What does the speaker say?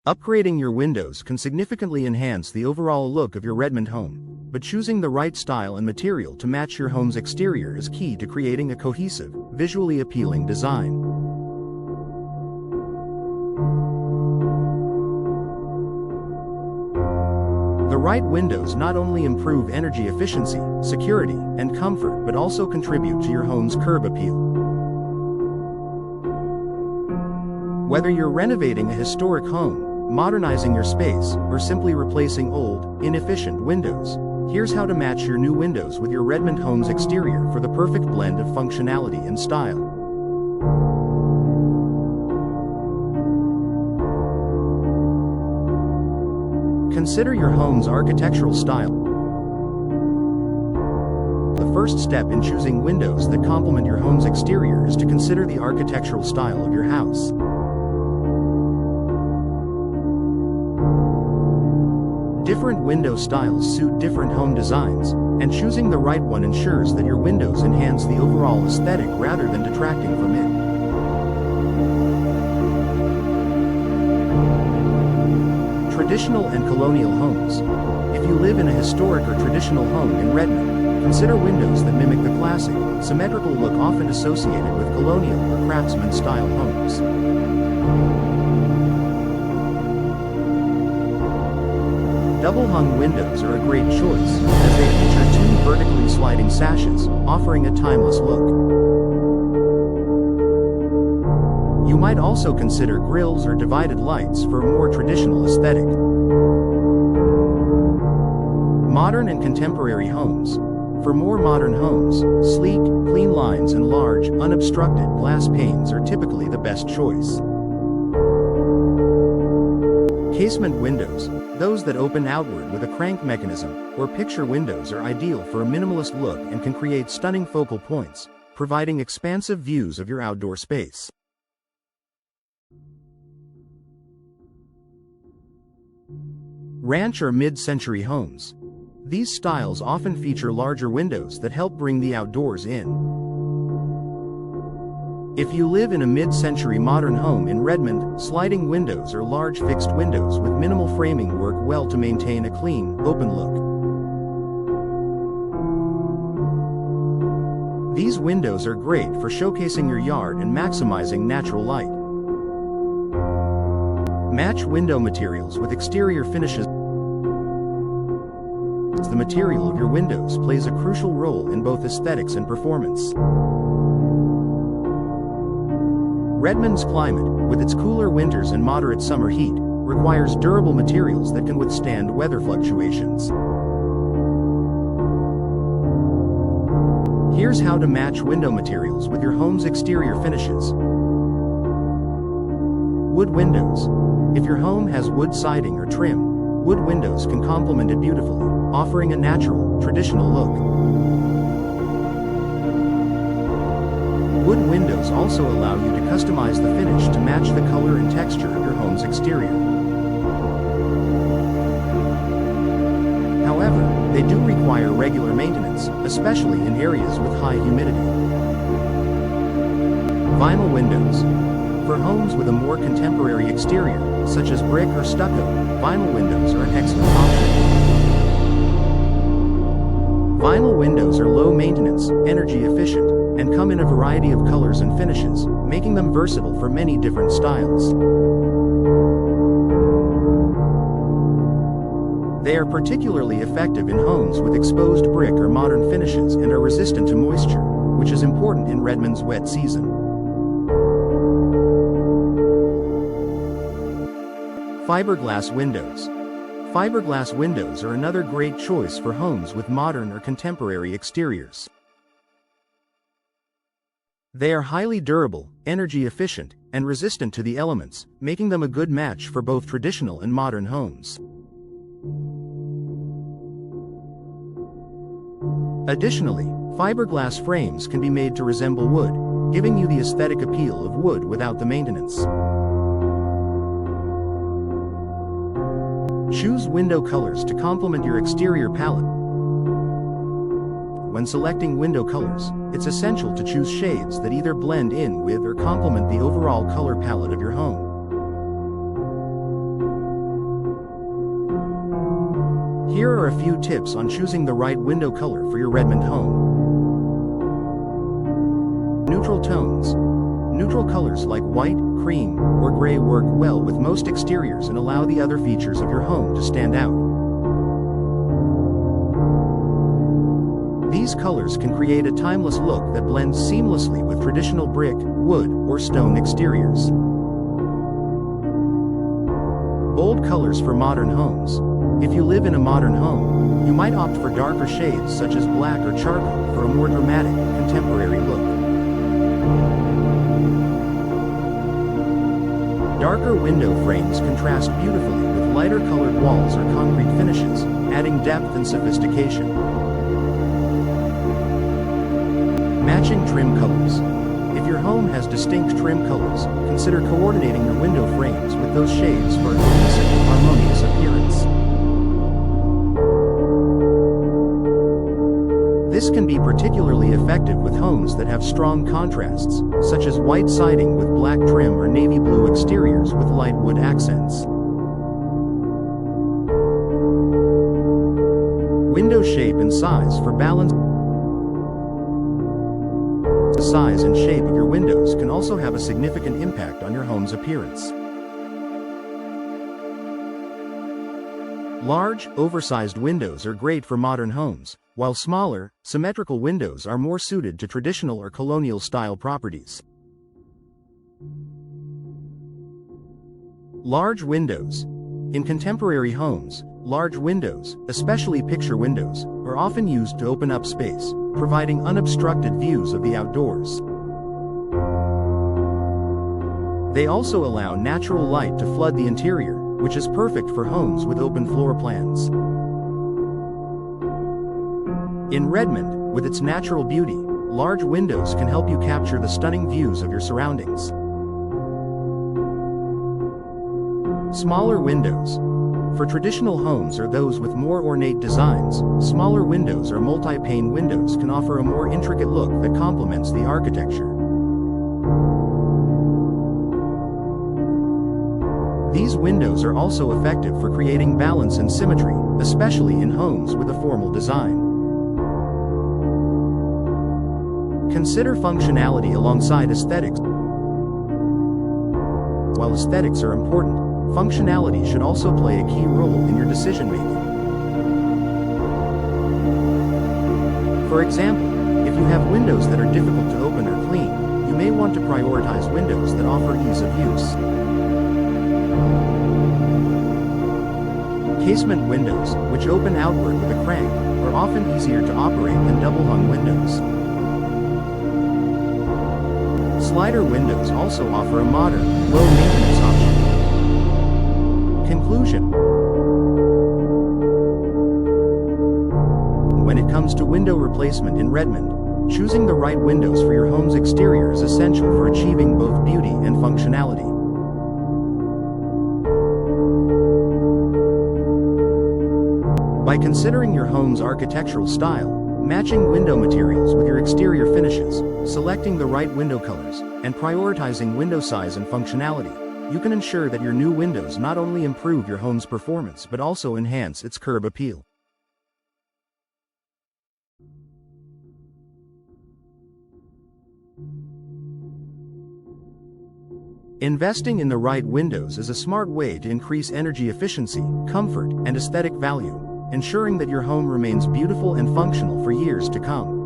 Upgrading your windows can significantly enhance the overall look of your Redmond home, but choosing the right style and material to match your home's exterior is key to creating a cohesive, visually appealing design. The right windows not only improve energy efficiency, security, and comfort but also contribute to your home's curb appeal. Whether you're renovating a historic home, modernizing your space, or simply replacing old, inefficient windows, here's how to match your new windows with your Redmond home's exterior for the perfect blend of functionality and style. Consider your home's architectural style. The first step in choosing windows that complement your home's exterior is to consider the architectural style of your house. Different window styles suit different home designs, and choosing the right one ensures that your windows enhance the overall aesthetic rather than detracting from it. Traditional and colonial homes. If you live in a historic or traditional home in Redmond, consider windows that mimic the classic, symmetrical look often associated with colonial or craftsman-style homes. Double-hung windows are a great choice, as they feature two vertically sliding sashes, offering a timeless look. You might also consider grills or divided lights for a more traditional aesthetic. Modern and contemporary homes. For more modern homes, sleek, clean lines and large, unobstructed glass panes are typically the best choice. Casement windows, those that open outward with a crank mechanism, or picture windows are ideal for a minimalist look and can create stunning focal points, providing expansive views of your outdoor space. Ranch or mid-century homes. These styles often feature larger windows that help bring the outdoors in. If you live in a mid-century modern home in Redmond, sliding windows or large fixed windows with minimal framing work well to maintain a clean, open look. These windows are great for showcasing your yard and maximizing natural light. Match window materials with exterior finishes. The material of your windows plays a crucial role in both aesthetics and performance. Redmond's climate, with its cooler winters and moderate summer heat, requires durable materials that can withstand weather fluctuations. Here's how to match window materials with your home's exterior finishes. Wood windows. If your home has wood siding or trim, wood windows can complement it beautifully, offering a natural, traditional look. Wood windows also allow you to customize the finish to match the color and texture of your home's exterior. However, they do require regular maintenance, especially in areas with high humidity. Vinyl windows. For homes with a more contemporary exterior, such as brick or stucco, vinyl windows are an excellent option. Vinyl windows are low maintenance, energy efficient, and come in a variety of colors and finishes, making them versatile for many different styles. They are particularly effective in homes with exposed brick or modern finishes and are resistant to moisture, which is important in Redmond's wet season. Fiberglass windows. Fiberglass windows are another great choice for homes with modern or contemporary exteriors. They are highly durable, energy efficient, and resistant to the elements, making them a good match for both traditional and modern homes. Additionally, fiberglass frames can be made to resemble wood, giving you the aesthetic appeal of wood without the maintenance. Choose window colors to complement your exterior palette. When selecting window colors, it's essential to choose shades that either blend in with or complement the overall color palette of your home. Here are a few tips on choosing the right window color for your Redmond home. Neutral tones. Neutral colors like white, cream, or gray work well with most exteriors and allow the other features of your home to stand out. These colors can create a timeless look that blends seamlessly with traditional brick, wood, or stone exteriors. Bold colors for modern homes. If you live in a modern home, you might opt for darker shades such as black or charcoal for a more dramatic, contemporary look. Darker window frames contrast beautifully with lighter colored walls or concrete finishes, adding depth and sophistication. Matching trim colors. If your home has distinct trim colors, consider coordinating your window frames with those shades for a cohesive, harmonious appearance. This can be particularly effective with homes that have strong contrasts, such as white siding with black trim or navy blue exteriors with light wood accents. Window shape and size for balance. The size and shape of your windows can also have a significant impact on your home's appearance. Large, oversized windows are great for modern homes, while smaller, symmetrical windows are more suited to traditional or colonial-style properties. Large windows. In contemporary homes, large windows, especially picture windows, are often used to open up space, providing unobstructed views of the outdoors. They also allow natural light to flood the interior, which is perfect for homes with open floor plans. In Redmond, with its natural beauty, large windows can help you capture the stunning views of your surroundings. Smaller windows. For traditional homes or those with more ornate designs, smaller windows or multi-pane windows can offer a more intricate look that complements the architecture. These windows are also effective for creating balance and symmetry, especially in homes with a formal design. Consider functionality alongside aesthetics. While aesthetics are important, functionality should also play a key role in your decision-making. For example, if you have windows that are difficult to open or clean, you may want to prioritize windows that offer ease of use. Casement windows, which open outward with a crank, are often easier to operate than double-hung windows. Slider windows also offer a modern, low-maintenance option. Conclusion. When it comes to window replacement in Redmond, choosing the right windows for your home's exterior is essential for achieving both beauty and functionality. By considering your home's architectural style, matching window materials with your exterior finishes, selecting the right window colors, and prioritizing window size and functionality, you can ensure that your new windows not only improve your home's performance but also enhance its curb appeal. Investing in the right windows is a smart way to increase energy efficiency, comfort, and aesthetic value, ensuring that your home remains beautiful and functional for years to come.